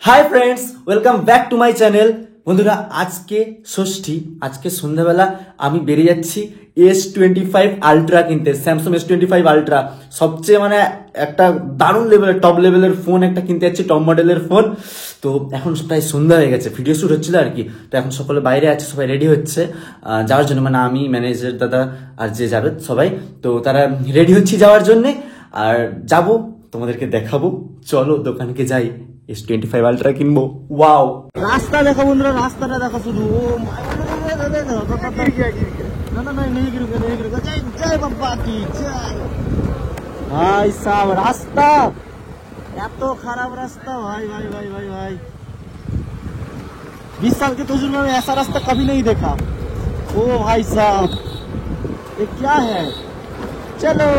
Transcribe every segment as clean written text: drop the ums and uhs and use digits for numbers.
Hi friends, welcome back to my channel. বন্ধুরা, আজকে ষষ্ঠী। আজকে সন্ধ্যাবেলা আমি বেরিয়ে যাচ্ছি S25 আলট্রা কিনতে। স্যামসাং S25 আলট্রা সবচেয়ে একটা দারুণ লেভেলের টপ লেভেলের ফোন একটা কিনতে যাচ্ছি, টপ মডেলের ফোন। তো এখন প্রায় সন্ধ্যা হয়ে গেছে, ভিডিও শ্যুট হচ্ছিল আর কি। তো এখন সকলে বাইরে আছে, সবাই রেডি হচ্ছে যাওয়ার জন্য। আমি, ম্যানেজার দাদা আর যে যাবে সবাই, তো তারা রেডি হচ্ছি যাওয়ার জন্যে। আর যাবো, তোমাদেরকে দেখাবো। চলো দোকানকে যাই, S25 আলট্রা কিনবো। ওয়াও, রাস্তা দেখো বন্ধুরা, রাস্তাটা দেখো শুধু। ও ভাই সাহেব, রাস্তা এত খারাপ রাস্তা, भाई भाई भाई भाई भाई 20 साल के तजुर्बे में ऐसा रास्ता कभी नहीं देखा। ओ भाई साहब, ये क्या है? चलो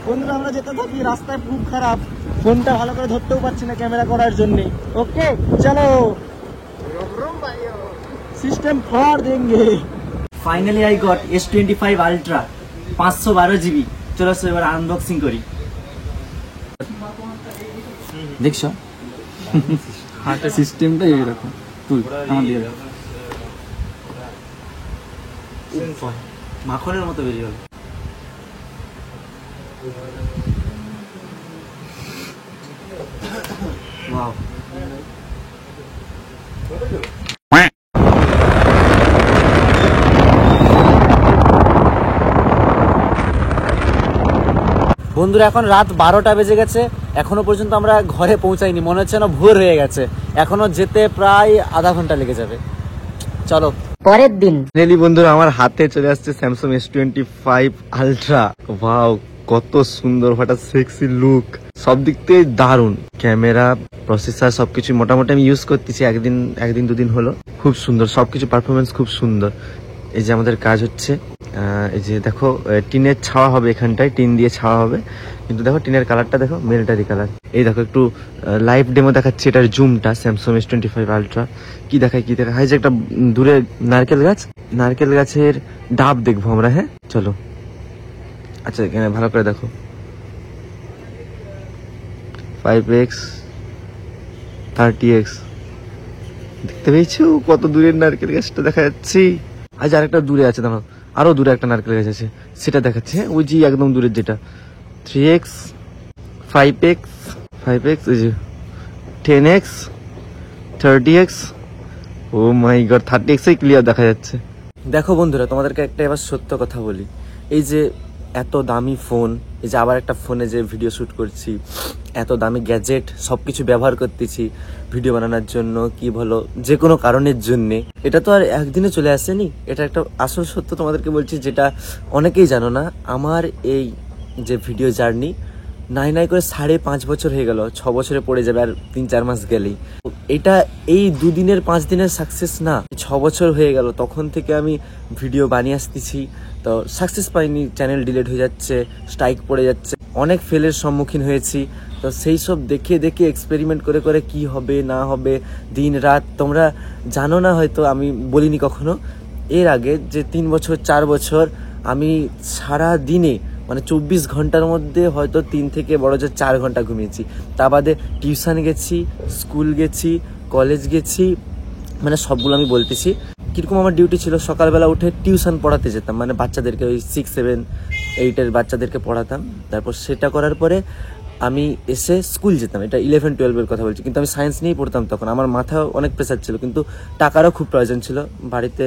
বন্ধুরা, আমরা যেতে থাকি। রাস্তায় খুব খারাপ, ফোনটা ভালো করে ধরতেও পারছি না ক্যামেরা করার জন্য। ওকে চলো, সিস্টেম ফর দেंगे। Finally I got S25 ultra 512 GB। চলো এবার আনবক্সিং করি। দেখছো হাতে সিস্টেমটা এইরকম। তুই আমার দিয়ে দাও। মাখনের মতো বেরিয়ে গেল। Wow. বন্ধুরা, এখন রাত 12টা বেজে গেছে, এখনো পর্যন্ত আমরা ঘরে পৌঁছাইনি। মনে হচ্ছে না ভোর হয়ে গেছে, এখনো যেতে প্রায় আধা ঘন্টা লেগে যাবে। চলো পরের দিন। বন্ধুরা, আমার হাতে চলে আসছে স্যামসাং S25 আলট্রা। ওয়াও, কত সুন্দর, ফাটা সেক্সি লুক, সব দিক থেকে দারুন। ক্যামেরা, প্রসেসর সবকিছু মোটামুটি আমি ইউজ করতেছি একদিন দুদিন হলো। খুব সুন্দর সবকিছু, পারফরমেন্স খুব সুন্দর। এই যে আমাদের কাজ হচ্ছে, এই যে দেখো টিনের ছাওয়া হবে, এখানটায় টিন দিয়ে ছাওয়া হবে। কিন্তু দেখো টিনের কালারটা দেখো, মিলিটারি কালার। এই দেখো একটু লাইভ ডেমো দেখাচ্ছি এটার জুমটা। স্যামসাং S25 আলট্রা কি দেখায় যে একটা দূরে নারকেল গাছের ডাব দেখবো আমরা। হ্যাঁ চলো। আচ্ছা, এখানে ভালো করে দেখো, 5x 30x দেখতে পেয়েছো? কত দূরের নারকেল গাছটা দেখা যাচ্ছে। আজ আরেকটা দূরে আছে, দাঁড়াও, আরো দূরে একটা নারকেল গাছ আছে, সেটা দেখাচ্ছে। ওই যে একদম দূরের যেটা 3x 5x ওই যে 10x 30x। ও মাই গড, 30x ক্লিয়ার দেখা যাচ্ছে। দেখো বন্ধুরা, তোমাদেরকে একটা এবার সত্য কথা বলি। এই যে এত দামি ফোন, এই যে আবার একটা ফোনে যে ভিডিও শ্যুট করছি, এত দামি গ্যাজেট সবকিছু ব্যবহার করতেছি ভিডিও বানানোর জন্য, কি বলো, যে কোনো কারণের জন্যে। এটা তো আর একদিনে চলে আসেনি, এটা একটা আসল সত্য তোমাদেরকে বলছি, যেটা অনেকেই জানো না। আমার এই যে ভিডিও জার্নি নাই করে 5.5 বছর হয়ে গেল, 6 বছরে পড়ে যাবে আর 3-4 মাস গেলেই। এটা এই 2 দিনের 5 দিনের সাকসেস না, 6 বছর হয়ে গেল। তখন থেকে আমি ভিডিও বানিয়ে আসতেছি, তো সাকসেস পাইনি, চ্যানেল ডিলিট হয়ে যাচ্ছে, স্ট্রাইক পড়ে যাচ্ছে, অনেক ফেলের সম্মুখীন হয়েছি। তো সেই সব দেখে এক্সপেরিমেন্ট করে কি হবে না হবে, দিন রাত। তোমরা জানো না হয়তো, আমি বলিনি কখনো, এর আগে যে 3 বছর 4 বছর আমি সারা দিনে 24 ঘন্টার মধ্যে হয়তো 3 থেকে বড় যে 4 ঘন্টা ঘুমিয়েছি। তা বাদে টিউশন গেছি, স্কুল গেছি, কলেজ গেছি, সবগুলো আমি বলতেছি। কিরকম আমার ডিউটি ছিল, সকালবেলা উঠে টিউশন পড়াতে যেতাম, বাচ্চাদেরকে ওই 6, 7, 8 বাচ্চাদেরকে পড়াতাম। তারপর সেটা করার পরে আমি এসে স্কুল যেতাম। এটা 11, 12 কথা বলছি, কিন্তু আমি সায়েন্স নিয়েই পড়তাম তখন। আমার মাথায় অনেক প্রেশার ছিল, কিন্তু টাকারও খুব প্রয়োজন ছিল। বাড়িতে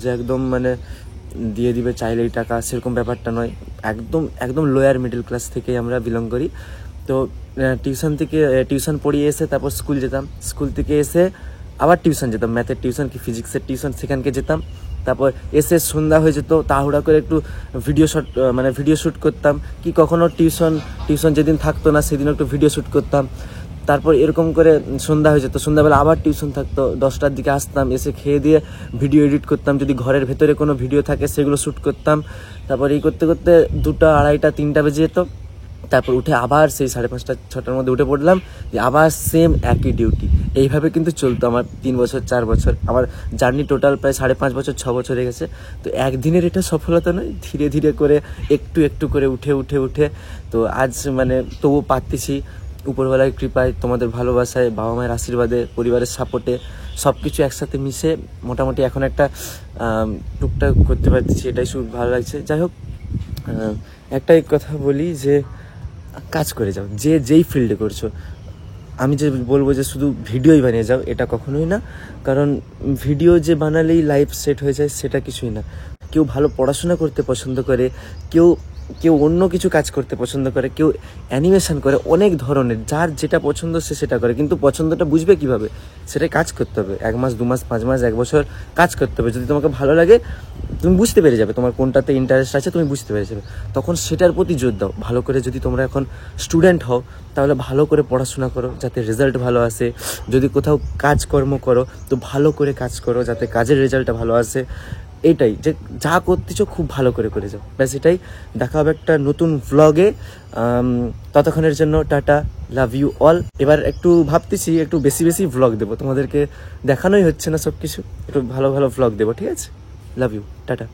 যে একদম দিয়ে দিবে চাইলেই টাকা, সেরকম ব্যাপারটা নয়। একদম লোয়ার মিডল ক্লাস থেকেই আমরা বিলং করি। তো টিউশন পড়িয়ে এসে তারপর স্কুল যেতাম, স্কুল থেকে এসে আবার টিউশন যেতাম, ম্যাথের টিউশন কি ফিজিক্সের টিউশন, সেখানকে যেতাম। তারপর এসে সন্ধ্যা হয়ে যেত, তাড়াহুড়া করে একটু ভিডিও শ্যুট করতাম, কি কখনো টিউশন যেদিন থাকতো না সেদিন একটু ভিডিও শ্যুট করতাম। তারপর এরকম করে সন্ধ্যা হয়ে যেত, সন্ধ্যাবেলা আবার টিউশন থাকতো, 10টার দিকে আসতাম, এসে খেয়ে দিয়ে ভিডিও এডিট করতাম। যদি ঘরের ভেতরে কোনো ভিডিও থাকে সেগুলো শ্যুট করতাম। তারপর এই করতে 2টা, 2:30, 3টা বেজে যেত। তারপর উঠে আবার সেই 5:30, 6টার মধ্যে উঠে পড়লাম, আবার সেম একই ডিউটি। এইভাবে কিন্তু চলতো আমার 3 বছর 4 বছর। আমার জার্নি টোটাল প্রায় 5.5 বছর, 6 বছর হয়ে গেছে। তো একদিনের এটা সফলতা নয়, ধীরে করে একটু করে উঠে। তো আজ তবু পারতেছি উপরওয়ালার কৃপায়, তোমাদের ভালোবাসায়, বাবা মায়ের আশীর্বাদে, পরিবারের সাপোর্টে সব কিছু একসাথে মিশে মোটামুটি এখন একটা টুকটাক করতে পারছি, এটাই খুব ভালো লাগছে। যাই হোক, একটাই কথা বলি যে কাজ করে যাও, যে যেই ফিল্ডে করছো। আমি যে বলবো যে শুধু ভিডিওই বানিয়ে যাও, এটা কখনোই না। কারণ ভিডিও যে বানালেই লাইফ সেট হয়ে যায় সেটা কিছুই না। কেউ ভালো পড়াশোনা করতে পছন্দ করে, কেউ কেউ অন্য কিছু কাজ করতে পছন্দ করে, কেউ অ্যানিমেশন করে, অনেক ধরনের, যার যেটা পছন্দ সে সেটা করে। কিন্তু পছন্দটা বুঝবে কিভাবে? সেটাই কাজ করতে হবে। 1 মাস 2 মাস 5 মাস 1 বছর কাজ করতে হবে। যদি তোমাকে ভালো লাগে তুমি বুঝতে পেরে যাবে, তোমার কোনটাতে ইন্টারেস্ট আছে তুমি বুঝতে পেরে যাবে, তখন সেটার প্রতি জোর দাও ভালো করে। যদি তোমরা এখন স্টুডেন্ট হও তাহলে ভালো করে পড়াশোনা করো যাতে রেজাল্ট ভালো আসে। যদি কোথাও কাজকর্ম করো তো ভালো করে কাজ করো যাতে কাজের রেজাল্টটা ভালো আসে। এটাই, যে যা করতেছো খুব ভালো করে করে যাও, ব্যাস এটাই। দেখা হবে একটা নতুন ভ্লগে। ততক্ষণের জন্য টাটা, লাভ ইউ অল। এবার একটু ভাবতেছি একটু বেশি বেশি ভ্লগ দেবো, তোমাদেরকে দেখানোই হচ্ছে না সব কিছু, একটু ভালো ভালো ভ্লগ দেবো, ঠিক আছে? Love you, tata.